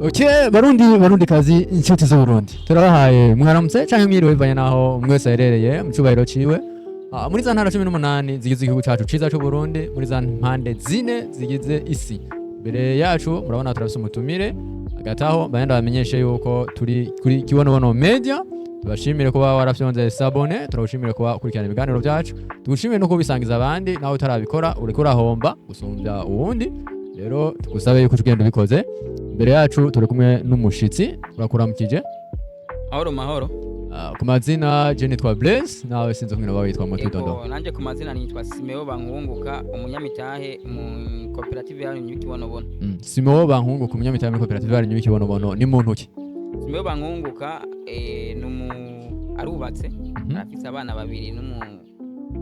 Okay, barundi kazi inshuti z'Uburundi. Turabahaye mwaramutse canke mwiriwe bivanye naho mwese herereye mu cubahiro ciwe. Muri za ntara 18 zigize igihugu cacu ciza cyo Burundi, muri za mpande zine zigize isi. Mbere yacu murabona turafise umutumire, agataho bayenda bamenyeshe yuko turi kuri Kibonobono Media. Tubashimire kuba warafyonze sabone, turabashimire kuba kurikirana ibiganiro byacu. Tugushimire no kubisangiza abandi naho utarabikora uriko urahomba gusumbya uwundi. Rero tugusabe yuko tugenda ubikoze. Mbere yacu turi kumwe n'umushitsi urakuramukije. Mahoro. Ku mazina je nitwa Blaise nawe sinzo mwino witwa Motidondo. Nanje ku mazina nitwa Simeo Bankunguka umunyamitahe mu koperative ya Nyukibonobono. Simeo Bankunguka umunyamitahe mu koperative ya Nyukibonobono ni muntu ki? Simeo Bankunguka arubatse afite abana babiri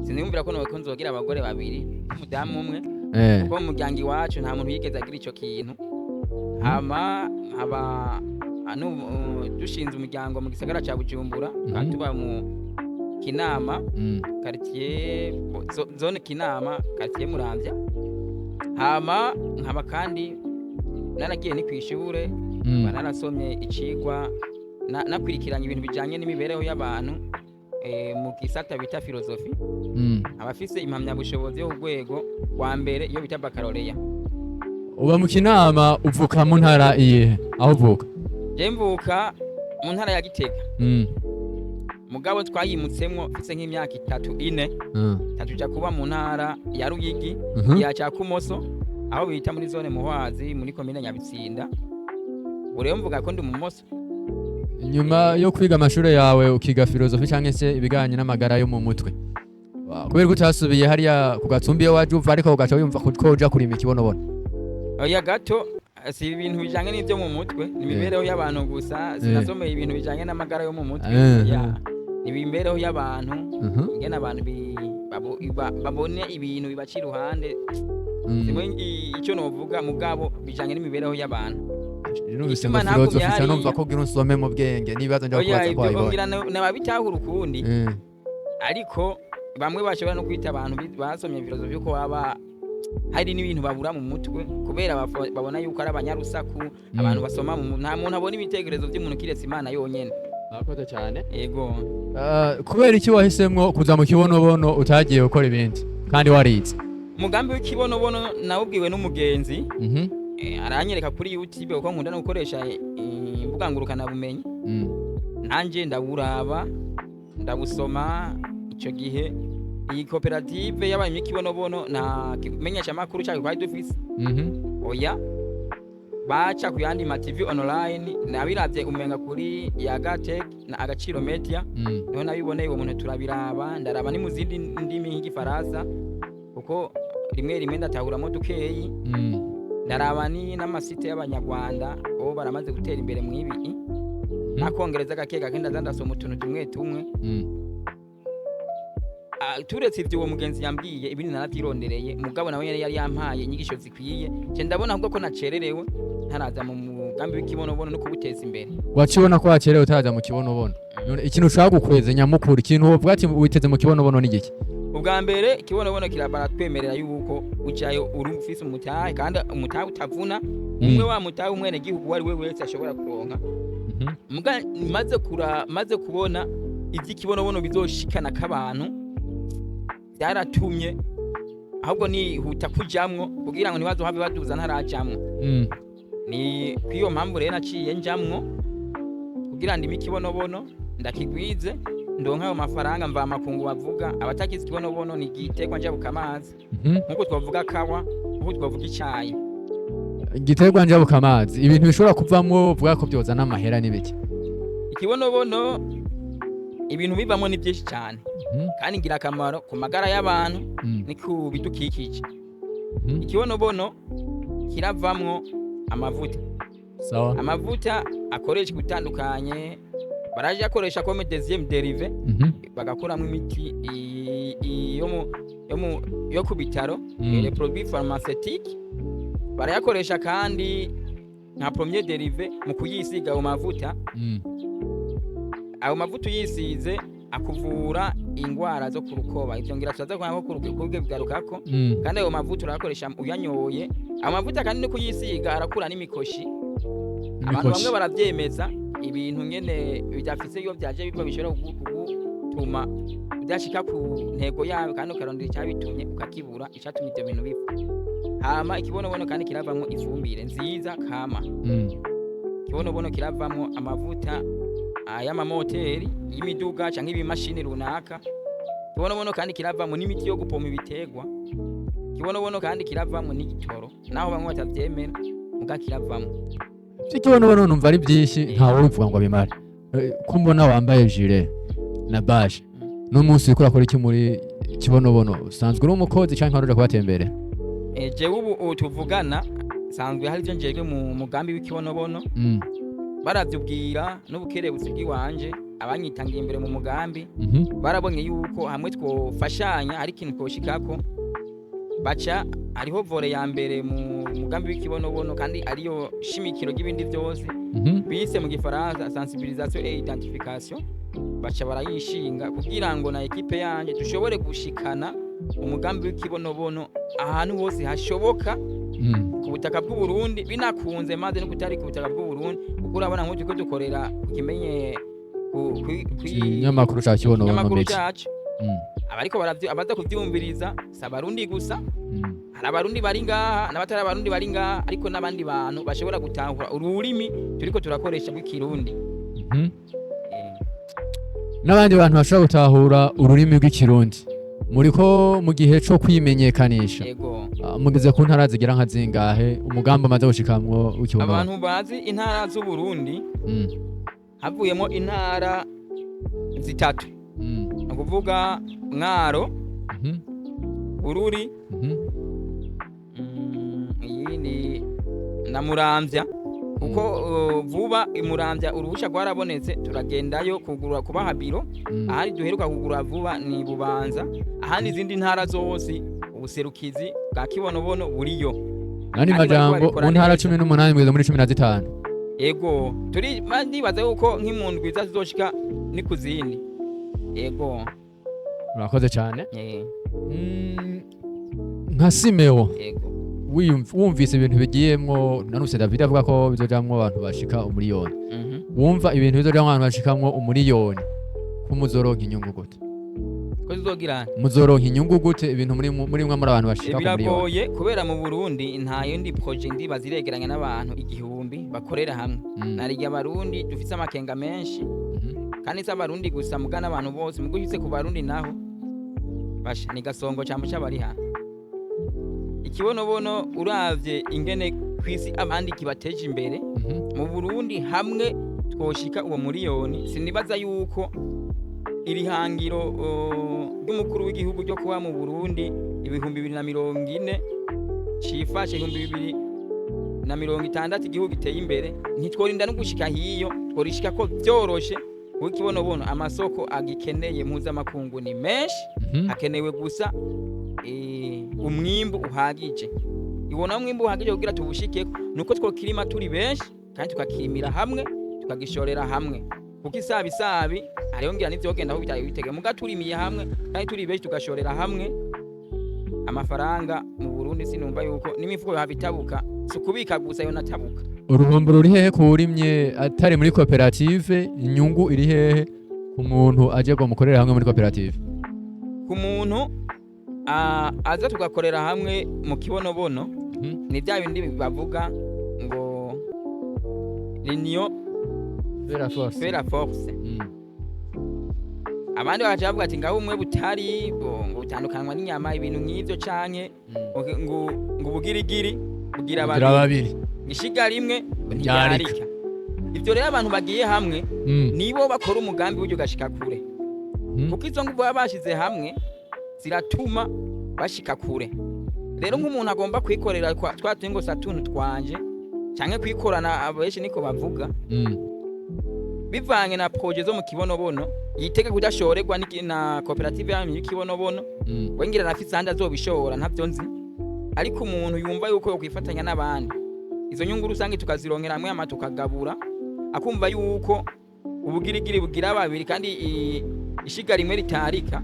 siniyumvira ko noko nzogira abagore babiri umudamu umwe kuko mu muryango iwacu nta muntu yigeze agira ico kintu. Hama dushinze umuryango mu gisagara ca Bujumbura tuba mu Kinama quartier zone Kinama quartier Muramvya. Hama nkaba kandi naragiye ni kwishure narasomye icigwa nakwirikiranye ibintu bijanye n'imibereho y'abantu mu gisata bita filosofi. Abafise impamya bushobozi yo urwego wa mbere iyo bita baccalaureat. Uba mu Kinama uvuka mu ntara iyihe aho uvuka? Je mvuka mu ntara ya Gitega. Mugabo twayimutsemwo mfise nk'imyaka 3-4 tatuja kuba mu ntara ya Ruyigi ya Cakumoso aho bita muri zone Muhwazi muri komine Nyabitsinda. Ure mvuga ko ndi mu Moso. Nyuma yo kwiga amashure yawe ukiga filosofi canke se ibiganye n'amagara yo mu mutwe. Kubera ko utasubiye hariya ku Gatsumbi waje uva ariko ugaca wumva ko uja kurima Kibonobono. Oya gato si ibintu bijanye n'ivyo mu mutwe n'imibereho y'abantu gusa sinasomeye ibintu bijanye n'amagara yo mu mutwe ya n'imibereho y'abantu ngena abantu babone ibintu bibaci ruhande simwe icyo novuga mugabo bijanye n'imibereho y'abantu. Numva filosofi cyangwa ko gira unsome mu bwenge nibaza njya kubaza kwa ibo. Oya nababitahura ukundi ariko bamwe bashobora no kwita abantu basomye filosofi ko baba hari n'ibintu babura mu mutwe kubera babona yuko ari abanyarusaku abantu basoma nta muntu abona ibitekerezo by'umuntu kiretse Imana yonyene. Nakoze cyane. Yego. Kubera iki wahisemwo kuza mu Kibonobono utagiye gukora ibindi kandi warize? Umugambi w'ikibonobono nawubwiwe n'umugenzi aranyereka kuri YouTube uko nkunda no gukoresha imbuga ngurukana bumenyi. Nanje ndaburaba ndabusoma ico gihe iyi koperative y'abanyi Kibonobono na kimenyesha makuru cyangwa kwa office. Oya baca ku yandi ma TV online nabiravye umenga kuri ya Gatech na Agaciro Media niho nabiboneye uwo muntu turabiraba ndaraba ni mu zindi ndimi nk'igifaransa kuko rimwe ndatahuramo dukeyi ndaraba ni n'amasite y'abanyarwanda bo baramaze gutera imbere mu ibi nakongereza gakeka kenda zandasoma utuntu tumwe turetse ivyo uwo mugenzi yambwiye ibindi naravyirondereye mugabo nawe yari yampaye inyigisho zikwiye je ndabona ahubwo ko nacererewe ntaraza mu mugambi w'ikibonobono no kubuteza imbere. Wacibona ko wacerewe utaza mu Kibonobono none ikintu ushaka gukweza nyamukuru ikintu wovuga ati witeze mu Kibonobono ni giki? Ubwa mbere Kibonobono kirabara twemerera yuko ucayo urumfise umutahe kandi umutahe utavuna umwe wa mutahe umwene gihugu wari we wese ashobora kuronka. Maze kubona ivyi Kibonobono bizoshikana k'abantu byaratumye ahubwo ni huta kujamwo kugira ngo nibazo habe baduza ntarajamwo. Ni kwiyo mpamvu rero naciye njamwo kugira ndimi Kibonobono ndakigwize ndonka ayo mafaranga mva makungu bavuga abatakizi Kibonobono ni gitegwa njabuka amazi nkuko twavuga kawa nkuko twavuga icyayi gitegwa njabuka amazi ibintu bishobora kuvamwo uvuga ko byoza n'amahera n'ibiki. Kibonobono ibintu bivamo ni byinshi cyane kandi ngira akamaro ku magara y'abantu ni ku bidukikije. Kibonobono kiravamwo amavuta. Sawa. Amavuta akoresha gutandukanye baraje akoresha comme deuxième dérivé bagakuramo imiti yo ku bitaro les produits pharmaceutiques barayakoresha kandi nka premier dérivé mu kuyisiga ayo mavuta. Ayo mavuta yisize akuvura ingwara zo kurukoba ivyo ngira tuzaza kwa ko kurukoba bigarukako kandi ayo mavuta urakoresha uyanyoye amavuta kandi no kuyisiga arakura n'imikoshi. Abantu bamwe baravyemeza ibintu ngene bidafise iyo byaje biva bishobora kugutuma udashika ku ntego yawe kandi ukarondera icyabitumye ukakibura icatumye ibyo bintu bipfa. Hama ikibonobono kandi kiravamwo ifumbire nziza kama. Ikibonobono kiravamwo amavuta y'amamoteri y'imiduga canke ibimashini runaka. Ikibonobono kandi kiravamwo n'imiti yo gupoma ibitegwa. Ikibonobono kandi kiravamwo n'igitoro naho bamwe batavyemera muga kiravamwo. Ikibonobono numva ari byinshi ntawo bivuga ngo bimare. Ko mbona wambaye jire na baje no munsi ukora kora iki muri kibonobono usanzwe uri umukozi canke nkaruja kubatembere? Jewe ubu tuvugana sanzwe hari byo njejwe mu mugambi w'ikibonobono. Baravyubwira n'ubukerebutsi bw'iwanje abanyitangiye imbere mu mugambi. Barabonye yuko hamwe twofashanya ari ikintu twoshikako baca ariho vore ya mbere mu mugambi w'ikibonobono kandi ariyo shimikiro y'ibindi byose bise mu gifaransa sensibilisation et identification. Baca barayishinga kugira ngo na ekipe yanje dushobore gushikana umugambi w'ikibonobono ahantu hose hashoboka ku butaka bw'u Burundi binakunze maze no kutari ku butaka bw'u Burundi kuko urabona nk'uko tuko dukorera kimenye ku nyamakuru ca kibonobono cyacu. Abariko abaza kuvyumviriza sabarundi gusa. Hari abarundi bari ngaha n'abatari abarundi bari ngaha ariko n'abandi bantu bashobora gutahura ururimi turiko turakoresha rw'ikirundi. N'abandi bantu bashobora gutahura ururimi rw'ikirundi. Muriko mu gihe cyo kwimenyekanisha. Yego. Mugeze ku ntara zigira nka zingahe umugambo amaze gushikamwo w'ikibonobono? Abantu bazi intara z'u Burundi havuyemo intara zitatu. Ukuvuga Mwaro, Bururi, yini na Muramvya. Kuko vuba Muramvya uruhusha rwarabonetse turagendayo kugura kubaha biro. Ahari duheruka kugura vuba ni Bubanza. Ahandi izindi ntara zose ubuserukizi bwa kibonobono buriyo. Nani majambo mu ntara 18 mweze muri 15. Yego turi ndibaza yuko nk'imundwi zazoshika ni kuzindi. Yego murakoze cyane. Nka Simeo. Yego wumvise ibintu bigiyemwo nanuse David avuga ko bizojamwo abantu bashika umuriyoni. Wumva ibintu bizojamwo abantu bashikamwo umuriyoni ko muzoronka inyungu gute? Ko zizogira muzoronka inyungu gute ibintu muri muri abantu bashika umuriyoni? Biragoye kubera mu Burundi nta yindi projet ndi baziregeranya n'abantu igihumbi bakorera hamwe. Nari abarundi dufise amakenga menshi. Kandi s'abarundi gusa mugana abantu bose mugushyitse ku barundi naho basha ni gasongo cyambo cyabari ha. Ikibonobono uravye ingene kwisi abandi kibateje imbere mu Burundi hamwe twoshika uwo muriyoni sinibaza yuko iri hangiro ry'umukuru w'igihugu ryo kuba mu Burundi 2040 cifashe 2060 igihugu giteye imbere ntitworinda no gushika hiyo tworishika ko byoroshe. Ikibonobono amasoko agikeneye mpuzamakungu ni menshi. Hakenewe gusa umwimbu uhagije. Ibona umwimbu uhagije kugira tubushike nuko twokirima turi benshi kandi tukakirimira hamwe tukagishorera hamwe. Kuko isabi ariyo ngira n'ivyogenda aho bitege mugaturimiye hamwe kandi turi benshi tugashorera hamwe. Amafaranga mu Burundi sinumva yuko n'imifuko habitabuka sukubika gusa yo natabuka. Uruhombo ruri hehe kurimye atari muri koperative? Inyungu iri hehe ku muntu aje go mukorera hamwe muri koperative? Ku muntu aza tugakorera hamwe mu kibonobono ni bya bindi bavuga ngo l'union fait la force. Abandi baje bavuga ati ngaho umwe butari ngo utandukanwa n'inyama ibintu nk'ivyo canke ngo ubugirigiri bugira babiri nishiga rimwe ntiyarika. Ivyo rero abantu bagiye hamwe nibo bakora umugambi w'ujyo gashika kure. Kuko izo nguvu babashize hamwe ziratuma bashika kure. Rero nk'umuntu agomba kwikorera twatungo satuntu twanje canke kwikorana abeshi niko bavuga. Bivanye na projet zo mu kibonobono yitega kudashorerwa na koperative y'abantu y'ikibonobono. Wengira rafise handa azobishora ntavyo nzi. Ariko umuntu yumva yuko yo kwifatanya n'abandi izo nyungu rusange tukazironkera hamwe ama tukagabura akumva yuko ubugirigiri bugira babiri kandi ishiga rimwe ritarika.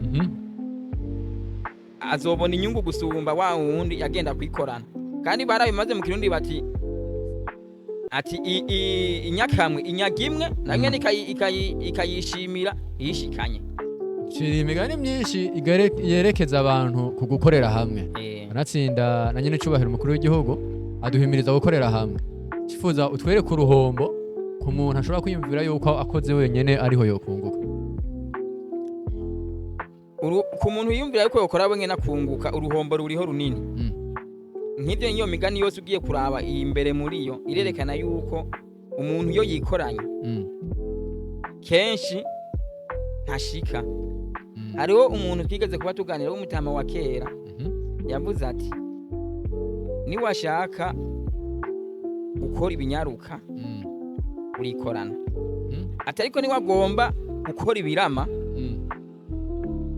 Azobona inyungu gusumba wa wundi yagenda kwikorana. kandi barabimaze mu kirundi bati inyakamwe inyagimwe namwe ikayishimira yishikanye. Ciri imigani myinshi yerekeza abantu ku gukorera hamwe. Anatsinda na nyene cubahiro umukuru w'igihugu aduhimiriza gukorera hamwe. Cifuza utwereke uruhombo ku muntu ashobora kwiyumvira yuko akoze wenyene ariho yokunguka. Ku muntu yiyumvira yuko yokora wenyene akunguka, uruhombo ruriho runini. Nk'ibyo niyo migani yose ugiye kuraba imbere muri yo irerekana yuko umuntu iyo yikoranye kenshi ntashika. Hariho umuntu twigeze kuba tuganira w'umutama wa kera yavuze ati niwashaka gukora ibinyaruka urikorana, ati ariko niwagomba gukora ibirama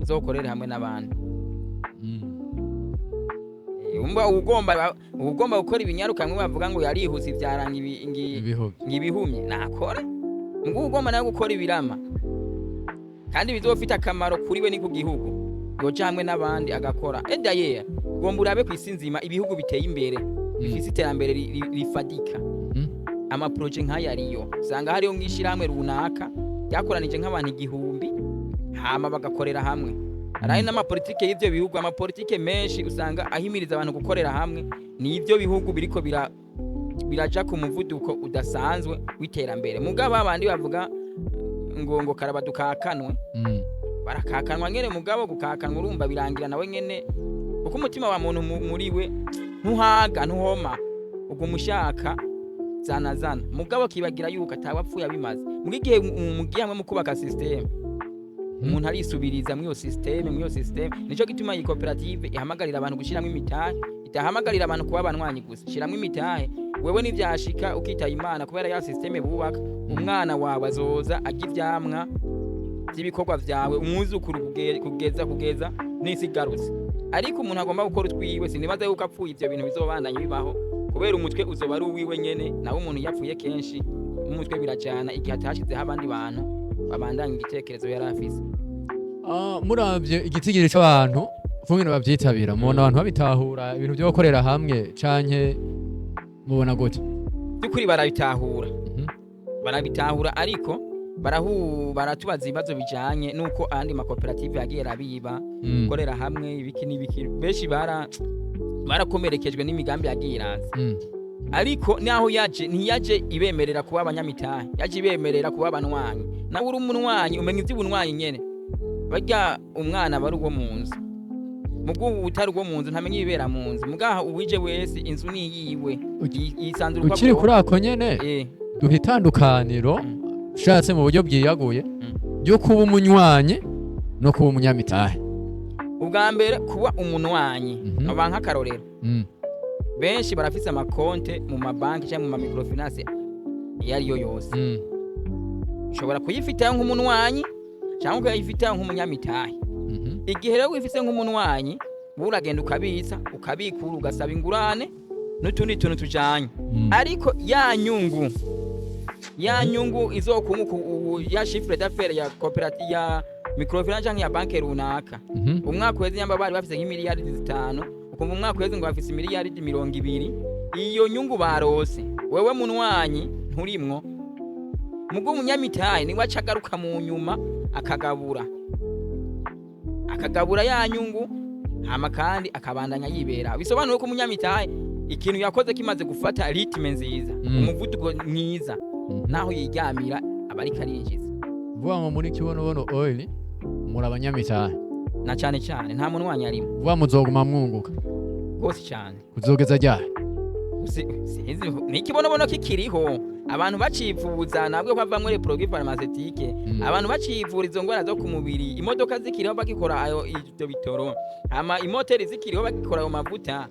uzokorere hamwe n'abantu. Ugomba gukora ibinyaruka mwe bavuga ngo yarihuse ivyaranga ibihumye nakora, ngo ugomba nayo gukora ibirama kandi bizofita akamaro kuri we ni ku gihugu yoja hamwe n'abandi agakora. D'ailleurs ugomba urabe kw'isi nzima ibihugu biteye imbere bifise iterambere rifadika, ama projet nk'aya ariyo usanga hariyo mwishirahamwe runaka yakoranije nk'abantu 1000 hama bagakorera hamwe. Araye n'amapolitike y'ivyo bihugu, amapolitike menshi usanga ahimiriza abantu gukorera hamwe, ni ivyo bihugu biriko biraja ku muvuduko udasanzwe w'iterambere. Mugabo abandi bavuga ngo karaba dukakanwe, barakakanwa nyene, mugabo gukakanwa urumva birangira nawe nyene kuko umutima wa muntu muri we ntuhaga ntuhoma ubwo mushaka zana mugabo kibagira yuko atawapfuye abimaze. Mugihe mugiye hamwe mu kubaka system umuntu arisubiriza mu yo system nico gituma iyi cooperative ihamagarira abantu gushiramo imitahe, itahamagarira abantu kuba abanwanyi gusa, shiramo imitahe wewe nivyashika ukitaye Imana kubera ya system bubaka umwana wawe azoza agivyamwa by'ibikorwa vyawe umwuzukuru kugeza n'isigarutse. Ariko umuntu agomba gukora utwiwe, sinibaza yuko apfuye ivyo bintu bizobandanya bibaho kubera umutwe uzoba ari uwiwe nyene, nawe umuntu yapfuye kenshi umutwe birajana igihe atashizeho abandi bantu babandanya igitekerezo yari afise. Muravye igitigiri c'abantu fungine bavyitabira, mubona abantu babitahura ibintu byo gukorera hamwe canke mubona gute? Byukuri barabitahura ariko baratubaza ibibazo bijanye nuko andi makoperative yagiye rabiba gukorera hamwe ibiki n'ibiki. Benshi barakomerekejwe n'imigambi yagiye iraza. Ariko naho ntiyaje ibemerera kuba abanyamitahe, yaje ibemerera kuba abanwanyi. Nawe uri umunwanyi umenya ivy'ubunwanyi nyene, barya umwana bari uwo munzu, mubwo utari uwo munzu ntamenye ibibera munzu, mugaha uwije wese inzu ni yiwe yisanzura. Ukiri kuri ako nyene duhitandukaniro ushatse mu buryo bwiyaguye byo kuba umunywanyi no kuba umunyamitahe. Ubwa mbere kuba umunwanyi abantu nk'akarorero benshi barafise amakonte mu mabanki cyangwa mu microfinance yariyo yose. Ushobora kuyifitaho nk'umunwanyi cyangwa ukayifitaho nk'umunyamitahe. Igihe rero wifise nk'umunwanyi buragenda ukabitsa ukabikura ugasaba ingurane n'utundi tuntu tujanye, ariko ya nyungu izokunguka ya chiffre d'affaires ya cooperative ya microfinance cyangwa ya banki runaka umwaka weze nyamba bari bafise nk'imiliyaridi 5 ukumva umwaka weze ngo bafise imiliyaridi 20, iyo nyungu barose wewe munwanyi nturimwo. Mugo umunyamitahe ni wacagaruka mu nyuma akagabura ya nyungu hama kandi akabandanya yibera. Bisobanuye ko umunyamitahe ikintu yakoze kimaze gufata ritme nziza, umuvuduko mwiza, naho yiryamira abari karinjiza. Vuga ngo muri Kibonobono Oil muri abanyamitahe na cyane nta munwanyi arimo. Vuga muzoguma mwunguka gose cyane kuzogeza ryari? Ni Kibonobono kikiriho, abantu bacivuza nabwo kwava muri produit pharmaceutique, abantu bacivura izo ngwara zo ku mubiri, imodoka zikiriho bagikora ayo ivyo bitoro, ama imoteri zikiriho bagikora ayo mavuta,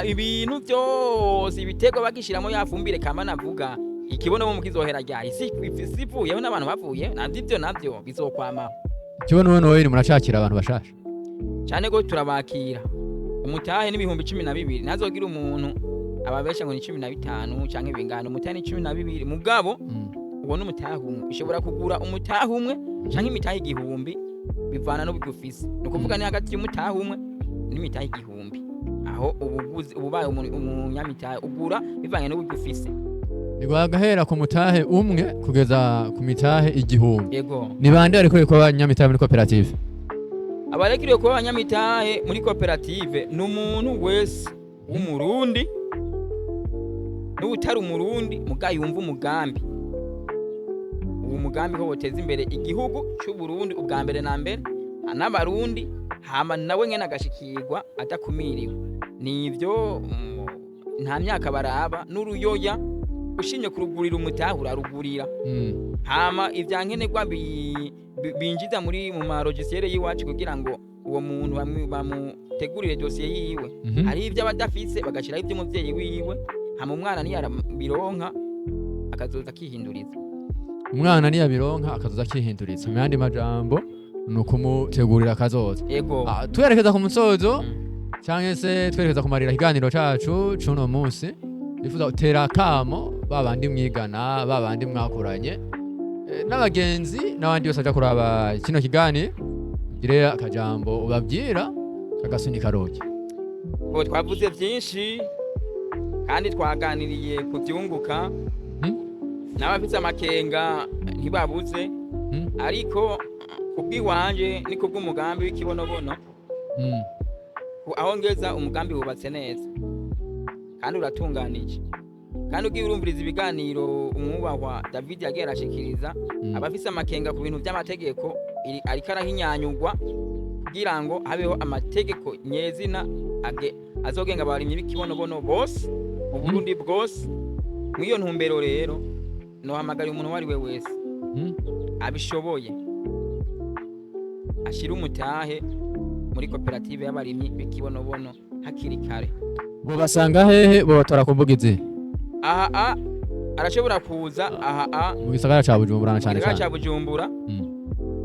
ibintu byose ibitego bagishiramo yafumbire kama navuga. Ikibonobono mukizohera ryari? Sivuyeho n'abantu bavuye navyo bizokwamaho. Kibonobono Oil muracakira abantu bashasha cyane go turabakira. Umutahe n'ibihumbi 12 nazogira umuntu ababesha ngo ni 15 canke bingana. Umutahe ni 12 mugabo ubona umutahe umwe ushobora kugura umutahe umwe canke imitahe 1000 bivana no bigufise. Nukuvuga ni hagati y'umutahe umwe n'imitahe 1000. aho ububaye umunyamitahe ugura bivanye n'uburyo ufise. Nigwagahera ku mutahe umwe kugeza ku mitahe 1000. Yego. Ni bande ariko ko abanyamitahe muri koperative? Abarekiriye kuba abanyamitahe muri koperative ni umuntu wese w'umurundi n'utari umurundi muga yumva umugambi. Uwo mugambi ko woteza imbere igihugu cy'u Burundi ubwa mbere na mbere n'abarundi hama nawe nyene agashikirwa adakumiriwe. Nivyo nta myaka baraba n'uruyoya ushinye kurugurira umutahe urarugurira. Hama ivyankenerwa binjiza muri mu marogisiere yiwacu kugira ngo uwo muntu bamutegurire dossier yiwe. Hari ivyo abadafise bagashiraho ivyo umuvyeyi wiwe, hama umwana ni yarabironka akazoza kihinduriza. Umwana ni yabironka akazoza kihinduriza. Mu yandi majambo nukumutegurira kazoza. Yego. Twerekeza ku musozo cyangwa se twerekeza kumarira ikiganiro cacu cuno munsi. Nifuza gutera kamo babandi mwigana, babandi mwakoranye n'abagenzi n'abandi bose aja kuraba kino kigani gire akajambo ubabwira kagasunika roke. Bo twavuze byinshi kandi twaganiriye ku byunguka n'abafite amakenga ntibabuze ariko kubwiwanje ni kubw'umugambi w'ikibonobono aho ngeza umugambi wubatse neza kandi uratunganije kandi ugiye urumviriza ibiganiro umwubahwa David yagiye arashikiriza abafise amakenga ku bintu by'amategeko ariko arahinyanyugwa kugira ngo habeho amategeko nyezina azogenga abarimyi b'ikibonobono bose mu Burundi bwose. Mwiyo ntumbero rero no hamagara umuntu wari we wese abishoboye ashira umutahe muri koperative y'abarimyi b'ikibonobono hakiri kare. Bo basanga hehe bo batora kuvugize? Arashobora kuza mu gisagara ca Bujumbura na cyane cyane. Bujumbura.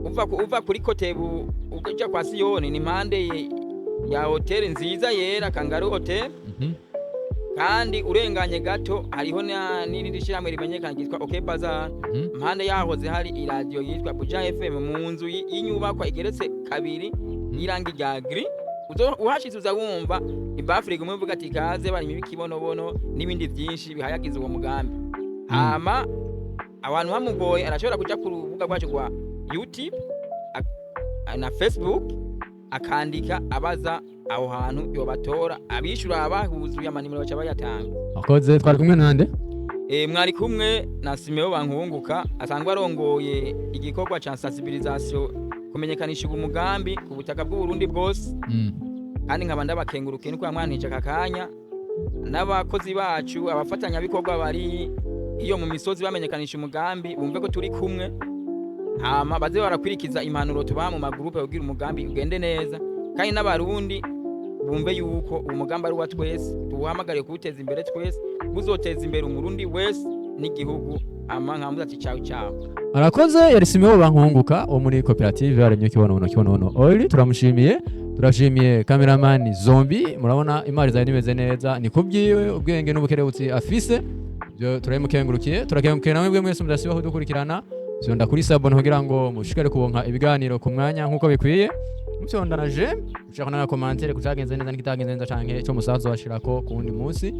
Uva kuri Kotebu ukaja kwa Siyoni ni impande ya hotel nziza yera Kangaru Hotel. Kandi urenganye gato hariho n'irindi shyirahamwe rimenyekana ryitwa OK Bazaar. Impande yahoze hari iradio yitwa Buja FM mu nzu y'inyubakwa igeretse kabiri y'irangi rya gris. Uhashitse uzawumva ibafuriga umuvuga ati kaze bari b'ikibonobono n'ibindi byinshi bihayagiza uwo mugambi. Hama abantu bamugoye arashobora kuja ku rubuga rwacu rwa YouTube na Facebook akandika abaza aho hantu yobatora abishura abahuzuye amanimero baca bayatanga. Akoze twari kumwe nande? Mwari kumwe na Simeo Bankunguka asangwa arongoye igikorwa ca sensibilisation kumenyekanisha umugambi ku butaka bw'u Burundi bwose. Kandi nkaba ndabakenguruke nuko yamwanije akakanya n'abakozi bacu abafatanya bikorwa bari iyo mu misozi bamenyekanisha umugambi bumve ko turi kumwe. Hama baze barakwirikiza impanuro tubaha mu magroupe kugira umugambi ugende neza kandi n'abarundi bumve yuko umugambi ari wa twese tubuhamagariye kuwuteza imbere twese buzoteza imbere umurundi wese n'igihugu. Nkambuza ati ciao ciao. Arakoze yari Simeo Bankunguka wo muri koperative y'abarimyi b'ikibonobono oil. Turamushimiye. Turashimiye cameraman Zombi, murabona imari zawe nimeze neza ni kubyiwe ubwenge n'ubukerebutsi afise. Byo turayimukengurukiye. Turakengurukiye namwe mwese mudasiba kudukurikirana. Zonda kuri sabone kugira ngo mushikare kubonka ibiganiro ku mwanya nkuko bikwiye. Mucyonda na je ushaka na commentaire kucagenze neza n'ikitagenze neza canke ico musazo washirako ku wundi munsi.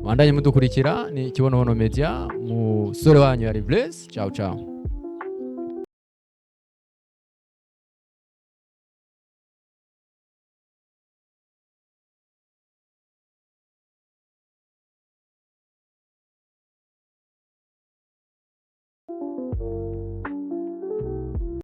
Wandanye mudukurikira ni Kibonobono Media, musore wanyu yari Blaise. Ciao ciao.